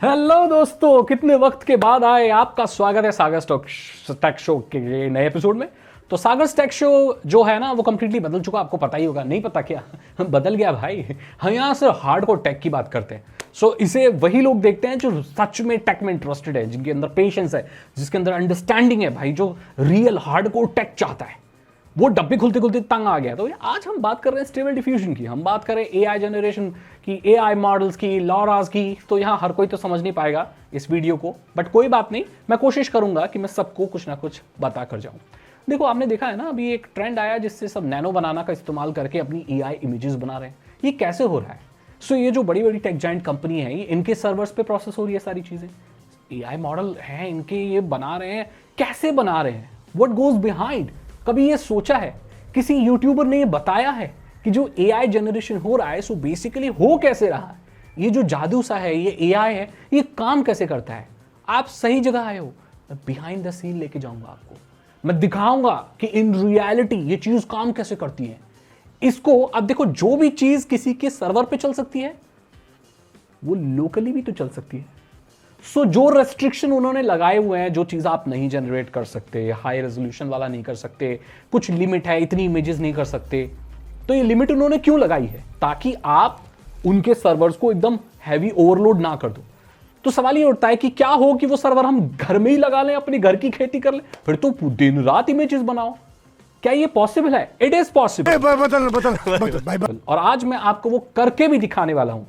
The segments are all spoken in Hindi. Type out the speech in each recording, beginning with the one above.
हेलो दोस्तों, कितने वक्त के बाद आए। आपका स्वागत है सागर टेक शो के नए एपिसोड में। तो सागर टेक शो जो है ना वो कम्प्लीटली बदल चुका, आपको पता ही होगा। नहीं पता क्या बदल गया भाई। हम यहाँ से हार्डकोर टेक की बात करते हैं। सो इसे वही लोग देखते हैं जो सच में टेक में इंटरेस्टेड है, जिनके अंदर पेशेंस है, जिसके अंदर अंडरस्टैंडिंग है भाई, जो रियल हार्डकोर टेक चाहता है। वो डब्बे खुलते खुलते तंग आ गया। तो आज हम बात कर रहे हैं स्टेबल डिफ्यूजन की, हम बात करें एआई जनरेशन की, एआई मॉडल्स की, लॉरास की। तो यहाँ हर कोई तो समझ नहीं पाएगा इस वीडियो को, बट कोई बात नहीं, मैं कोशिश करूंगा कि मैं सबको कुछ ना कुछ बता कर जाऊं। देखो, आपने देखा है ना, अभी एक ट्रेंड आया जिससे सब नैनो बनाना का इस्तेमाल करके अपनी एआई इमेजेस बना रहे हैं। ये कैसे हो रहा है? सो ये जो बड़ी बड़ी टेक जाइंट कंपनी है, ये इनके सर्वर्स पे प्रोसेस हो रही है सारी चीजें। एआई मॉडल है इनके, ये बना रहे हैं। कैसे बना रहे हैं? What goes behind? कभी ये सोचा है? किसी यूट्यूबर ने ये बताया है कि जो एआई जनरेशन हो रहा है सो बेसिकली हो कैसे रहा है? ये जो जादू सा है, ये एआई है, ये काम कैसे करता है? आप सही जगह आए हो। मैं बिहाइंड द सीन लेके जाऊंगा आपको। मैं दिखाऊंगा कि इन रियलिटी ये चीज काम कैसे करती है। इसको अब देखो, जो भी चीज किसी के सर्वर पे चल सकती है वो लोकली भी तो चल सकती है। सो जो रेस्ट्रिक्शन उन्होंने लगाए हुए हैं, जो चीज आप नहीं जनरेट कर सकते, हाई रेजोल्यूशन वाला नहीं कर सकते, कुछ लिमिट है, इतनी इमेजेस नहीं कर सकते, तो ये लिमिट उन्होंने क्यों लगाई है? ताकि आप उनके सर्वर्स को एकदम हैवी ओवरलोड ना कर दो। तो सवाल ये उठता है कि क्या हो कि वो सर्वर हम घर में ही लगा लें, अपनी घर की खेती कर लें, फिर तो दिन रात इमेजेस बनाओ। क्या ये पॉसिबल है? It is possible. और आज मैं आपको वो करके भी दिखाने वाला हूं।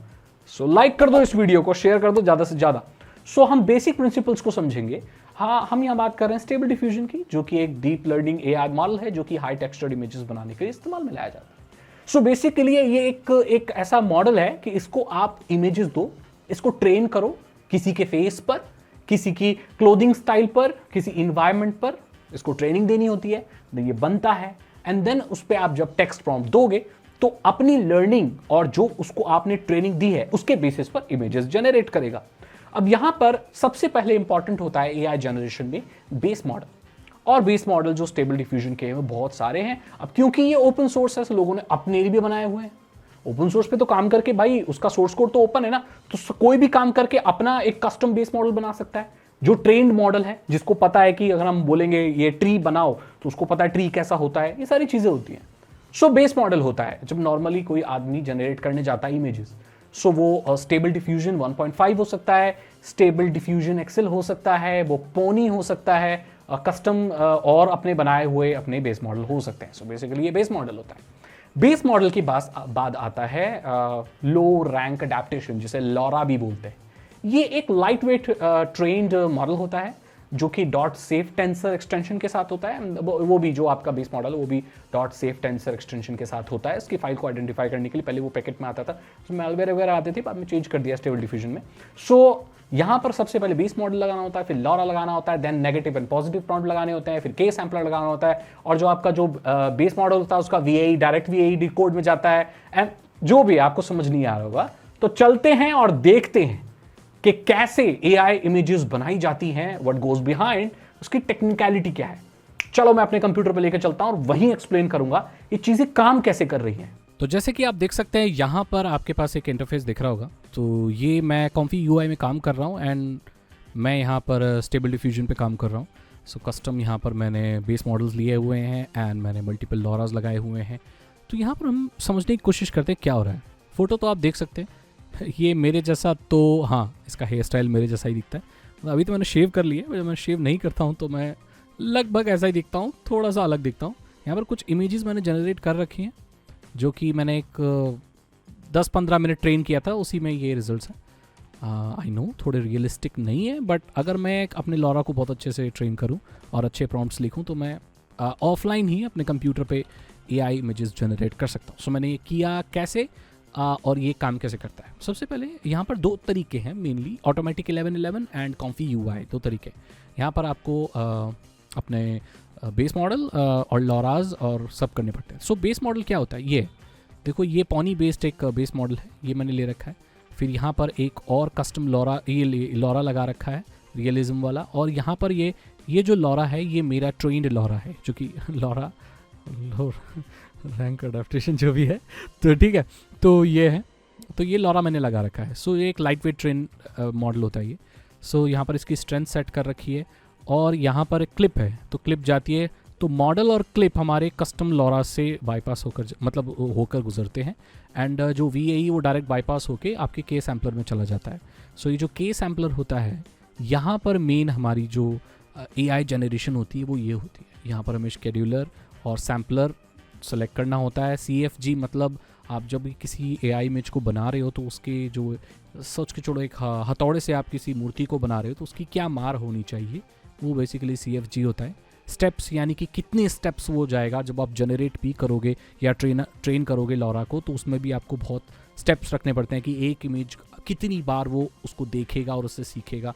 सो लाइक कर दो इस वीडियो को, शेयर कर दो ज्यादा से ज्यादा। सो हम बेसिक प्रिंसिपल्स को समझेंगे। हाँ, हम यहां बात कर रहे हैं स्टेबल डिफ्यूजन की, जो कि एक डीप लर्निंग एआई मॉडल है, जो कि हाई टेक्सचर्ड इमेजेस बनाने के लिए इस्तेमाल में लाया जाता है। सो बेसिकली ये एक ऐसा मॉडल है कि इसको आप इमेजेस दो, इसको ट्रेन करो किसी के फेस पर, किसी की क्लोथिंग स्टाइल पर, किसी इन्वायरमेंट पर इसको ट्रेनिंग देनी होती है। ये बनता है एंड देन उस पर आप जब टेक्स्ट प्रॉम्प्ट दोगे तो अपनी लर्निंग और जो उसको आपने ट्रेनिंग दी है उसके बेसिस पर इमेजेस जनरेट करेगा। अब यहां पर सबसे पहले इंपॉर्टेंट होता है एआई जनरेशन में बेस मॉडल। और बेस मॉडल जो स्टेबल डिफ्यूजन के हैं बहुत सारे हैं। अब क्योंकि ये ओपन सोर्स है, लोगों ने अपने लिए भी बनाए हुए हैं। ओपन सोर्स पे तो काम करके भाई, उसका सोर्स कोड तो ओपन है ना, तो कोई भी काम करके अपना एक कस्टम बेस मॉडल बना सकता है, जो ट्रेंड मॉडल है, जिसको पता है कि अगर हम बोलेंगे ये ट्री बनाओ तो उसको पता है ट्री कैसा होता है। ये सारी चीजें होती हैं। सो बेस मॉडल होता है जब नॉर्मली कोई आदमी जनरेट करने जाता है इमेजेस। सो वो स्टेबल डिफ्यूजन 1.5 हो सकता है, स्टेबल डिफ्यूजन एक्सेल हो सकता है, वो पोनी हो सकता है, कस्टम और अपने बनाए हुए अपने बेस मॉडल हो सकते हैं। सो बेसिकली ये बेस मॉडल होता है। बेस मॉडल के बाद आता है लो रैंक अडेप्टेशन, जिसे लॉरा भी बोलते हैं। ये एक लाइट वेट ट्रेन्ड मॉडल होता है, जो कि डॉट सेफ टेंसर एक्सटेंशन के साथ होता है। वो भी जो आपका बेस मॉडल है वो भी डॉट सेफ टेंसर एक्सटेंशन के साथ होता है। इसकी फाइल को आइडेंटिफाई करने के लिए पहले वो पैकेट में आता था, उसमें मैलवेयर वगैरह आते थे, बाद में चेंज कर दिया स्टेबल डिफ्यूजन में। सो यहाँ पर सबसे पहले बेस मॉडल लगाना होता है, फिर लॉरा लगाना होता है, then negative and positive prompt लगाने होते हैं, फिर के सैम्पलर लगाना होता है, और जो आपका जो बेस मॉडल होता है उसका वीएई डायरेक्ट वीएई डिकोड में जाता है। एंड जो भी आपको समझ नहीं आ रहा होगा तो चलते हैं और देखते हैं कि कैसे एआई इमेजेस बनाई जाती हैं, व्हाट गोज बिहाइंड, उसकी टेक्निकलिटी क्या है। चलो मैं अपने कंप्यूटर पे लेकर चलता हूं और वहीं एक्सप्लेन करूंगा ये चीजें काम कैसे कर रही हैं। तो जैसे कि आप देख सकते हैं यहाँ पर आपके पास एक इंटरफेस दिख रहा होगा। तो ये मैं कॉम्फी यूआई में काम कर रहा हूँ एंड मैं यहाँ पर स्टेबल डिफ्यूजन पे काम कर रहा हूँ। सो कस्टम यहाँ पर मैंने बेस मॉडल्स लिए हुए हैं एंड मैंने मल्टीपल लॉरास लगाए हुए हैं। तो यहाँ पर हम समझने की कोशिश करते हैं क्या हो रहा है। फ़ोटो तो आप देख सकते हैं, ये मेरे जैसा, तो हाँ, इसका हेयर स्टाइल मेरे जैसा ही दिखता है। अभी तो मैंने शेव कर लिया है, जब मैं शेव नहीं करता हूँ तो मैं लगभग ऐसा ही दिखता हूँ, थोड़ा सा अलग दिखता हूँ। यहाँ पर कुछ इमेजेस मैंने जनरेट कर रखी हैं, जो कि मैंने एक 10-15 मिनट ट्रेन किया था, उसी में ये रिजल्ट्स हैं। आई नो थोड़े रियलिस्टिक नहीं है, बट अगर मैं अपने लॉरा को बहुत अच्छे से ट्रेन करूं और अच्छे प्रॉम्प्ट्स लिखूं तो मैं ऑफलाइन ही अपने कंप्यूटर पे एआई इमेजेस जनरेट कर सकता हूं। सो मैंने ये किया कैसे और ये काम कैसे करता है। सबसे पहले यहाँ पर दो तरीके हैं mainly, automatic 1111 and comfy UI, दो तरीके। यहाँ पर आपको अपने बेस मॉडल और लॉराज और सब करने पड़ते हैं। सो बेस मॉडल क्या होता है, ये देखो, ये पॉनी बेस्ड एक बेस मॉडल है, ये मैंने ले रखा है। फिर यहाँ पर एक और कस्टम लॉरा, ये लॉरा लगा रखा है रियलिज्म वाला। और यहाँ पर ये जो लॉरा है ये मेरा ट्रेंड लॉरा है, जो कि लॉरा रैंक अडेप्टेशन जो भी है, तो ठीक है। तो ये है तो ये लॉरा मैंने लगा रखा है। सो ये एक लाइट वेट ट्रेन मॉडल होता है ये। सो यहाँ पर इसकी स्ट्रेंथ सेट कर रखी है और यहाँ पर एक क्लिप है, तो क्लिप जाती है, तो मॉडल और क्लिप हमारे कस्टम लॉरा से बाईपास होकर मतलब होकर गुजरते हैं एंड जो VAE वो डायरेक्ट बाईपास होके आपके के सैम्पलर में चला जाता है। सो ये जो के सैम्पलर होता है, यहाँ पर मेन हमारी जो AI जनरेशन होती है वो ये होती है। यहाँ पर हमें शेड्यूलर और सैम्पलर सेलेक्ट करना होता है। CFG मतलब आप जब भी किसी AI इमेज को बना रहे हो तो उसके जो सोच के छोड़ो, एक हथौड़े से आप किसी मूर्ति को बना रहे हो तो उसकी क्या मार होनी चाहिए, वो बेसिकली CFG होता है। स्टेप्स यानी कि कितने स्टेप्स वो जाएगा जब आप जनरेट भी करोगे या ट्रेन करोगे लॉरा को, तो उसमें भी आपको बहुत स्टेप्स रखने पड़ते हैं कि एक इमेज कितनी बार वो उसको देखेगा और उससे सीखेगा।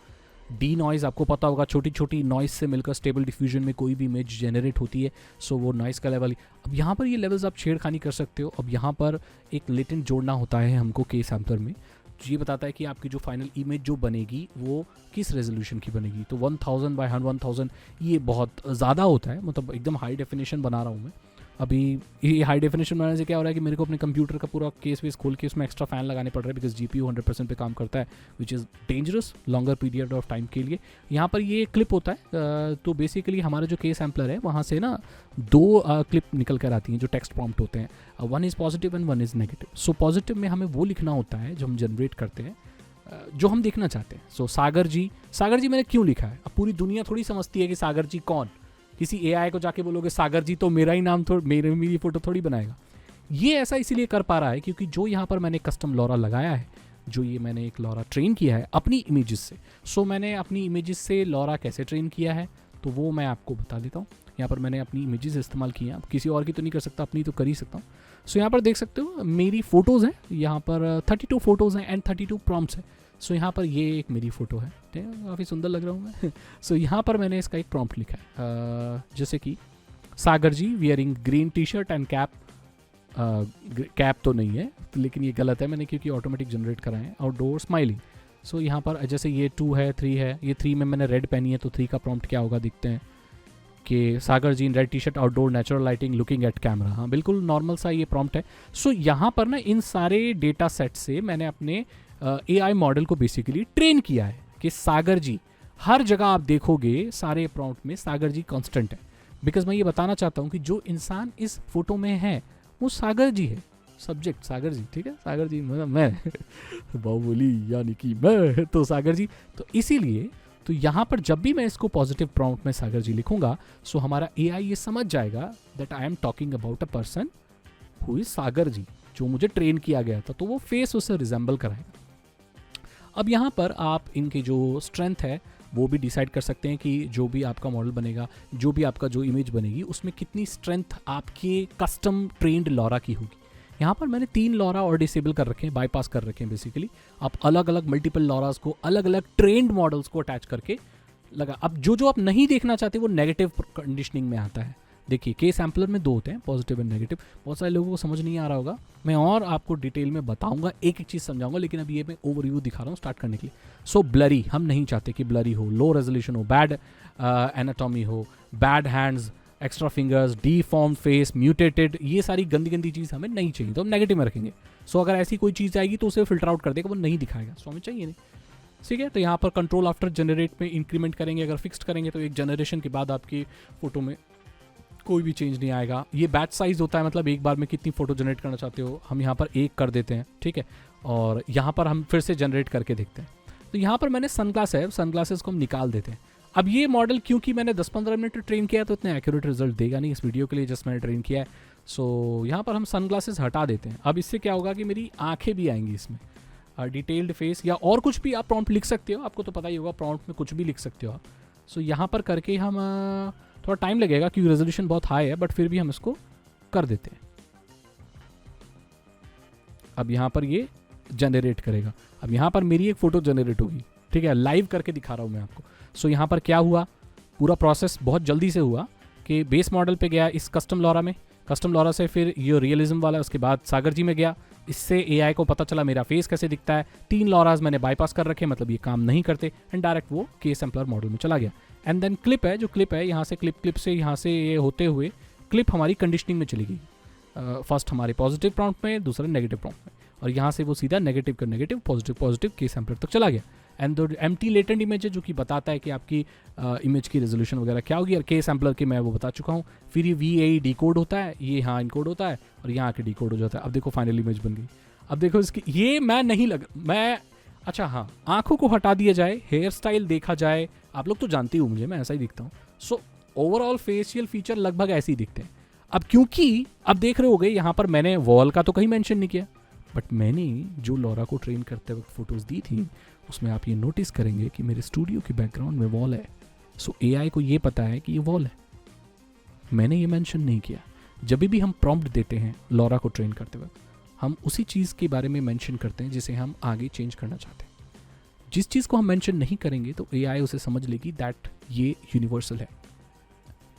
डी नॉइज़ आपको पता होगा, छोटी छोटी नॉइज़ से मिलकर स्टेबल डिफ्यूजन में कोई भी इमेज जनरेट होती है। सो वो नॉइज़ का लेवल, अब यहाँ पर ये लेवल्स आप छेड़खानी कर सकते हो। अब यहाँ पर एक लेटेंट जोड़ना होता है हमको के सैम्पलर में, ये बताता है कि आपकी जो फाइनल इमेज जो बनेगी वो किस रेजोल्यूशन की बनेगी। तो 1000 बाय 1000 ये बहुत ज़्यादा होता है, मतलब एकदम हाई डेफिनेशन बना रहा हूँ मैं। अभी ये हाई डेफिनेशन बनाने से क्या हो रहा है कि मेरे को अपने कंप्यूटर का पूरा केस वेस खोल के उसमें एक्स्ट्रा फैन लगाने पड़ रहे हैं, बिकॉज GPU 100% पे काम करता है, which is dangerous longer period of time के लिए। यहाँ पर ये क्लिप होता है, तो बेसिकली हमारा जो के सैम्पलर है वहाँ से ना 2 क्लिप निकल कर आती हैं जो टेक्स्ट प्रॉम्प्ट होते हैं, 1 is positive and 1 is negative. So positive में हमें वो लिखना होता है जो हम जनरेट करते हैं, जो हम देखना चाहते हैं। सो सागर जी मैंने क्यों लिखा है, अब पूरी दुनिया थोड़ी समझती है कि सागर जी कौन, किसी AI को जाके बोलोगे सागर जी तो मेरा ही नाम मेरी फोटो थोड़ी बनाएगा। ये ऐसा इसीलिए कर पा रहा है क्योंकि जो यहाँ पर मैंने कस्टम लॉरा लगाया है, जो ये मैंने एक लॉरा ट्रेन किया है अपनी इमेजेस से। सो मैंने अपनी इमेजेस से लॉरा कैसे ट्रेन किया है तो वो मैं आपको बता देता हूँ। यहाँ पर मैंने अपनी इमेजेस इस्तेमाल की हैं, किसी और की तो नहीं कर सकता, अपनी तो कर ही सकता हूँ। सो यहाँ पर देख सकते हो मेरी फ़ोटोज़ हैं, यहाँ पर 32 फ़ोटोज़ हैं एंड 32 प्रॉम्प्ट्स हैं। सो यहाँ पर ये एक मेरी फ़ोटो है, ठीक है, काफ़ी सुंदर लग रहा हूँ मैं। सो यहाँ पर मैंने इसका एक प्रॉम्प्ट लिखा है, जैसे कि Sagar ji wearing green T-shirt and cap. Cap तो नहीं है लेकिन ये गलत है मैंने क्योंकि ऑटोमेटिक जनरेट कराए हैं। Outdoor smiling. सो यहाँ पर जैसे ये 2 है 3 है, ये 3 में मैंने रेड पहनी है तो 3 का प्रॉम्प्ट क्या होगा देखते हैं कि Sagar ji in red T-shirt outdoor natural lighting looking at camera. हाँ बिल्कुल नॉर्मल सा ये प्रॉम्प्ट है। सो यहाँ पर ना इन सारे डेटा सेट से मैंने अपने AI मॉडल को बेसिकली ट्रेन किया है कि सागर जी हर जगह आप देखोगे सारे प्रॉम्प्ट में सागर जी कांस्टेंट है, बिकॉज मैं ये बताना चाहता हूँ कि जो इंसान इस फोटो में है वो सागर जी है, सब्जेक्ट सागर जी, ठीक है, सागर जी मैं बाहुबली यानी कि मैं, तो सागर जी। तो इसीलिए तो यहाँ पर जब भी मैं इसको पॉजिटिव प्रॉम्प्ट में सागर जी लिखूंगा सो हमारा AI ये समझ जाएगा that I am talking about a person who is Sagar ji, जो मुझे ट्रेन किया गया था, तो वो फेस उससे रिजेंबल कराएगा। अब यहाँ पर आप इनकी जो स्ट्रेंथ है वो भी डिसाइड कर सकते हैं कि जो भी आपका मॉडल बनेगा, जो भी आपका जो इमेज बनेगी उसमें कितनी स्ट्रेंथ आपके कस्टम ट्रेंड लॉरा की होगी। यहाँ पर मैंने 3 लॉरा और डिसेबल कर रखे हैं, बाईपास कर रखे हैं बेसिकली। आप अलग अलग मल्टीपल लॉरास को अलग अलग ट्रेंड मॉडल्स को अटैच करके लगा। अब जो आप नहीं देखना चाहते वो नेगेटिव कंडीशनिंग में आता है। देखिए के सैम्पलर में 2 होते हैं, पॉजिटिव एंड नेगेटिव। बहुत सारे लोगों को समझ नहीं आ रहा होगा, मैं और आपको डिटेल में बताऊंगा, एक एक चीज़ समझाऊंगा, लेकिन अभी ये मैं ओवरव्यू दिखा रहा हूँ स्टार्ट करने के लिए। सो ब्लरी हम नहीं चाहते कि ब्लरी हो, लो रेजोल्यूशन हो, बैड एनाटॉमी हो, bad hands, extra fingers, D Pharm face, mutated, ये सारी गंदी गंदी चीज़ हमें नहीं चाहिए, तो हम नेगेटिव में रखेंगे। सो अगर ऐसी कोई चीज़ आएगी तो उसे फिल्टर आउट कर देगा, वो नहीं दिखाएगा, सो हमें चाहिए नहीं, ठीक है। तो यहाँ पर कंट्रोल आफ्टर जनरेट में इंक्रीमेंट करेंगे, अगर फिक्स्ड करेंगे तो एक जनरेशन के बाद आपकी फ़ोटो में कोई भी चेंज नहीं आएगा। ये बैच साइज होता है, मतलब एक बार में कितनी फ़ोटो जनरेट करना चाहते हो, हम यहाँ पर 1 कर देते हैं, ठीक है। और यहाँ पर हम फिर से जनरेट करके देखते हैं। तो यहाँ पर मैंने सनग्लास है, सनग्लासेस को हम निकाल देते हैं। अब ये मॉडल क्योंकि मैंने 10-15 मिनट ट्रेन किया है तो इतने एक्यूरेट रिजल्ट देगा नहीं, इस वीडियो के लिए जस्ट मैंने ट्रेन किया है। सो यहाँ पर हम सनग्लासेस हटा देते हैं। अब इससे क्या होगा कि मेरी आँखें भी आएंगी इसमें, डिटेल्ड फेस या और कुछ भी आप प्रॉम्प्ट लिख सकते हो, आपको तो पता ही होगा प्रॉम्प्ट में कुछ भी लिख सकते हो आप। सो यहाँ पर करके हम थोड़ा टाइम लगेगा क्योंकि रेजोल्यूशन बहुत हाई है, बट फिर भी हम इसको कर देते हैं। अब यहाँ पर ये जनरेट करेगा। अब यहाँ पर मेरी एक फ़ोटो जनरेट होगी, ठीक है, लाइव करके दिखा रहा हूँ मैं आपको। सो यहाँ पर क्या हुआ, पूरा प्रोसेस बहुत जल्दी से हुआ कि बेस मॉडल पे गया इस कस्टम लॉरा में, कस्टम लॉरा से फिर ये रियलिज्म वाला, उसके बाद सागर जी में गया, इससे AI को पता चला मेरा फेस कैसे दिखता है। 3 लॉराज मैंने बाईपास कर रखे, मतलब ये काम नहीं करते, एंड डायरेक्ट वो के सैम्पलर मॉडल में चला गया। एंड देन क्लिप है, जो क्लिप है यहाँ से क्लिप से यहाँ से ये होते हुए क्लिप हमारी कंडीशनिंग में चली गई। फर्स्ट हमारे पॉजिटिव प्रॉम्प्ट में, दूसरा नेगेटिव प्रॉम्प्ट में। और यहाँ से वो सीधा नेगेटिव का नेगेटिव, पॉजिटिव के सैम्पलर तक चला गया। And the empty latent image है जो कि बताता है कि आपकी इमेज की रेजोल्यूशन वगैरह क्या होगी, और के सैम्पलर की मैं वो बता चुका हूँ। फिर ये VAE डिकोड होता है, ये यहाँ इनकोड होता है और यहाँ आके डिकोड हो जाता है। अब देखो फाइनल इमेज बन गई। अब देखो इसकी ये मैं अच्छा हाँ, आंखों को हटा दिया जाए, हेयर स्टाइल देखा जाए, आप लोग तो जानते हो मुझे, मैं ऐसा ही दिखता हूँ। सो ओवरऑल फेशियल फीचर लगभग ऐसे ही दिखते हैं। अब क्योंकि अब देख रहे हो गए यहाँ पर मैंने वॉल का तो कहीं मेंशन नहीं किया, बट मैंने जो लॉरा को ट्रेन करते वक्त फोटोज दी थी उसमें आप ये नोटिस करेंगे कि मेरे स्टूडियो के बैकग्राउंड में वॉल है। सो AI को ये पता है कि ये वॉल है, मैंने ये मेंशन नहीं किया। जब भी हम प्रॉम्प्ट देते हैं लॉरा को ट्रेन करते वक्त, हम उसी चीज़ के बारे में मेंशन करते हैं जिसे हम आगे चेंज करना चाहते हैं। जिस चीज़ को हम मेंशन नहीं करेंगे तो AI उसे समझ लेगी दैट ये यूनिवर्सल है।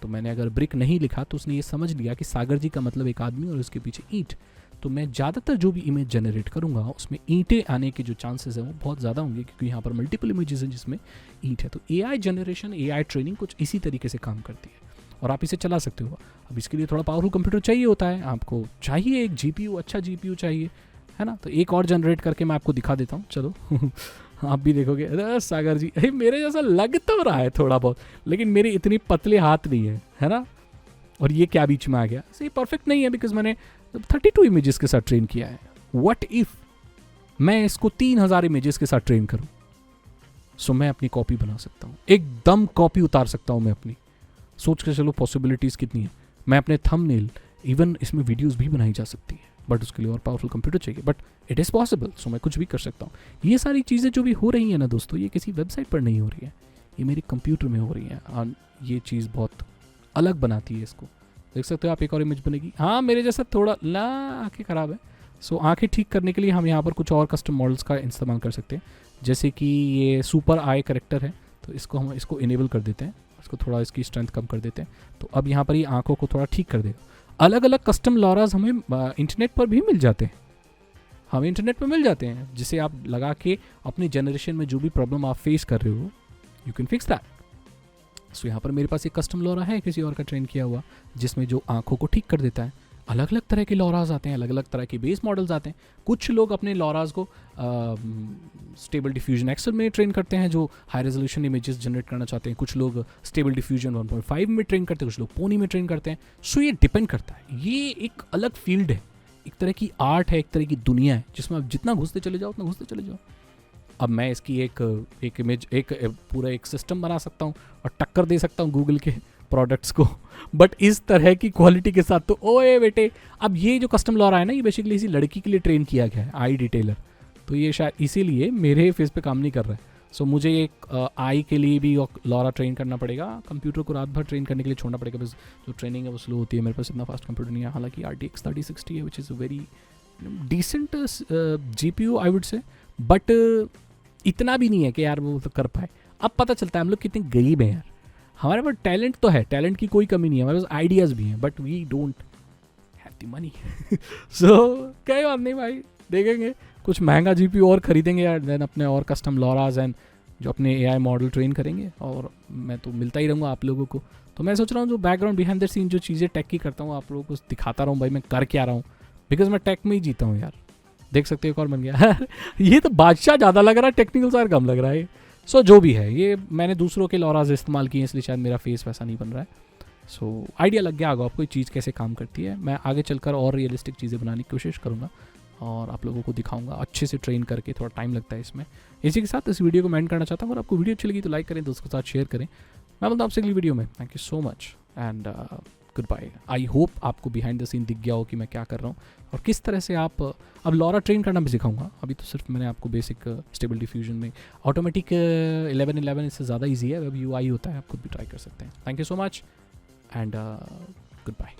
तो मैंने अगर ब्रिक नहीं लिखा तो उसने ये समझ लिया कि सागर जी का मतलब एक आदमी और उसके पीछे ईंट। तो मैं ज़्यादातर जो भी इमेज जनरेट करूँगा उसमें ईंटें आने के जो चांसेस हैं वो बहुत ज़्यादा होंगे, क्योंकि यहाँ पर मल्टीपल इमेजेस हैं जिसमें ईंट है। तो AI जनरेशन, AI ट्रेनिंग कुछ इसी तरीके से काम करती है और आप इसे चला सकते हो। अब इसके लिए थोड़ा पावरफुल कंप्यूटर चाहिए होता है, आपको चाहिए एक GPU, अच्छा GPU चाहिए, है ना। तो एक और जनरेट करके मैं आपको दिखा देता हूँ, चलो आप भी देखोगे। अरे सागर जी, अरे मेरे जैसा लग तो रहा है थोड़ा बहुत, लेकिन मेरे इतनी पतले हाथ नहीं है ना। और ये क्या बीच में आ गया, ये परफेक्ट नहीं है बिकॉज मैंने 32 इमेजेस के साथ ट्रेन किया है। व्हाट इफ मैं इसको 3000 इमेजेस के साथ ट्रेन करूं? सो मैं अपनी कॉपी बना सकता हूं, एकदम कॉपी उतार सकता हूं मैं अपनी। सोच के चलो पॉसिबिलिटीज कितनी है। मैं अपने थंबनेल, इवन इसमें वीडियोस भी बनाई जा सकती है, बट उसके लिए और पावरफुल कंप्यूटर चाहिए, बट इट इज़ पॉसिबल। सो मैं कुछ भी कर सकता हूँ। ये सारी चीज़ें जो भी हो रही हैं ना दोस्तों, ये किसी वेबसाइट पर नहीं हो रही है, ये मेरे कंप्यूटर में हो रही है। और ये चीज़ बहुत अलग बनाती है इसको। देख सकते हो आप, एक और इमेज बनेगी। हाँ, मेरे जैसा थोड़ा ना आँखें ख़राब है। सो आँखें ठीक करने के लिए हम यहाँ पर कुछ और कस्टम मॉडल्स का इस्तेमाल कर सकते हैं, जैसे कि ये सुपर आई करेक्टर है, तो इसको हम इसको इनेबल कर देते हैं, इसको थोड़ा इसकी स्ट्रेंथ कम कर देते हैं। तो अब यहाँ पर ये आँखों को थोड़ा ठीक कर देगा। अलग अलग कस्टम लॉराज हमें इंटरनेट पर भी मिल जाते हैं, हमें इंटरनेट पर मिल जाते हैं, जिसे आप लगा के अपनी जनरेशन में जो भी प्रॉब्लम आप फेस कर रहे हो, यू कैन फिक्स दैट। सो यहाँ पर मेरे पास एक कस्टम लॉरा है किसी और का ट्रेन किया हुआ, जिसमें जो आंखों को ठीक कर देता है। अलग अलग तरह के लॉराज आते हैं, अलग अलग तरह के बेस मॉडल्स आते हैं। कुछ लोग अपने लॉराज को स्टेबल डिफ्यूजन एक्सेल में ट्रेन करते हैं, जो हाई रेजोल्यूशन इमेजेस जनरेट करना चाहते हैं। कुछ लोग स्टेबल डिफ्यूजन 1.5 में ट्रेन करते हैं, कुछ लोग पोनी में ट्रेन करते हैं। सो ये डिपेंड करता है, ये एक अलग फील्ड है, एक तरह की आर्ट है, एक तरह की दुनिया है, जिसमें आप जितना घुसते चले जाओ उतना घुसते चले जाओ। अब मैं इसकी एक इमेज, एक पूरा एक सिस्टम बना सकता हूँ और टक्कर दे सकता हूँ गूगल के प्रोडक्ट्स को, बट इस तरह की क्वालिटी के साथ तो ओए बेटे। अब ये जो कस्टम लॉरा है ना, ये बेसिकली इसी लड़की के लिए ट्रेन किया गया है, आई डिटेलर। तो ये शायद इसीलिए मेरे फेस पे काम नहीं कर रहा है। सो मुझे एक आई के लिए भी लॉरा ट्रेन करना पड़ेगा, कंप्यूटर को रात भर ट्रेन करने के लिए छोड़ना पड़ेगा, बस जो ट्रेनिंग है वो स्लो होती है। मेरे पास इतना फास्ट कंप्यूटर नहीं है, हालांकि RTX 3060 है, which is very decent GPU I would say, but इतना भी नहीं है कि यार वो तो कर पाए। अब पता चलता है हम लोग कितने गरीब हैं यार। हमारे पास टैलेंट तो है, टैलेंट की कोई कमी नहीं है, हमारे पास आइडियाज़ भी हैं, but we don't have the money. So क्या बात नहीं भाई, देखेंगे कुछ महंगा GPU और खरीदेंगे यार, देन अपने और कस्टम लॉराज एंड जो अपने AI मॉडल ट्रेन करेंगे, और मैं तो मिलता ही रहूँगा आप लोगों को। तो मैं सोच रहा हूँ जो बैकग्राउंड बिहाइंड द सीन जो चीज़ें टेक की करता हूँ, आप लोगों को दिखाता रहूँ भाई मैं कर क्या रहा हूँ, बिकॉज मैं टेक में ही जीता हूँ यार। देख सकते हो एक और बन गया। ये तो बादशाह ज़्यादा लग रहा है, टेक्निकल साइड कम लग रहा है। सो जो भी है, ये मैंने दूसरों के लॉराज इस्तेमाल किए, इसलिए शायद मेरा फेस वैसा नहीं बन रहा है। सो आइडिया लग गया होगा आपको ये चीज़ कैसे काम करती है। मैं आगे चलकर और रियलिस्टिक चीज़ें बनाने की कोशिश करूँगा और आप लोगों को दिखाऊंगा अच्छे से ट्रेन करके। थोड़ा टाइम लगता है इसमें। इसी के साथ इस वीडियो को मैं एंड करना चाहता हूँ। अगर आपको वीडियो अच्छी लगी तो लाइक करें, दोस्तों के साथ शेयर करें। मैं बोलता हूँ आपसे अगली वीडियो में। Thank you so much and goodbye. I hope आपको बिहाइंड द सीन दिख गया हो कि मैं क्या कर रहा हूँ और किस तरह से आप अब लॉरा ट्रेन करना भी सिखाऊंगा। अभी तो सिर्फ मैंने आपको बेसिक स्टेबल डिफ्यूजन में, ऑटोमेटिक 1111 इससे ज़्यादा ईजी है, अब UI होता है, आप खुद भी ट्राई कर सकते हैं। Thank you so much and good bye.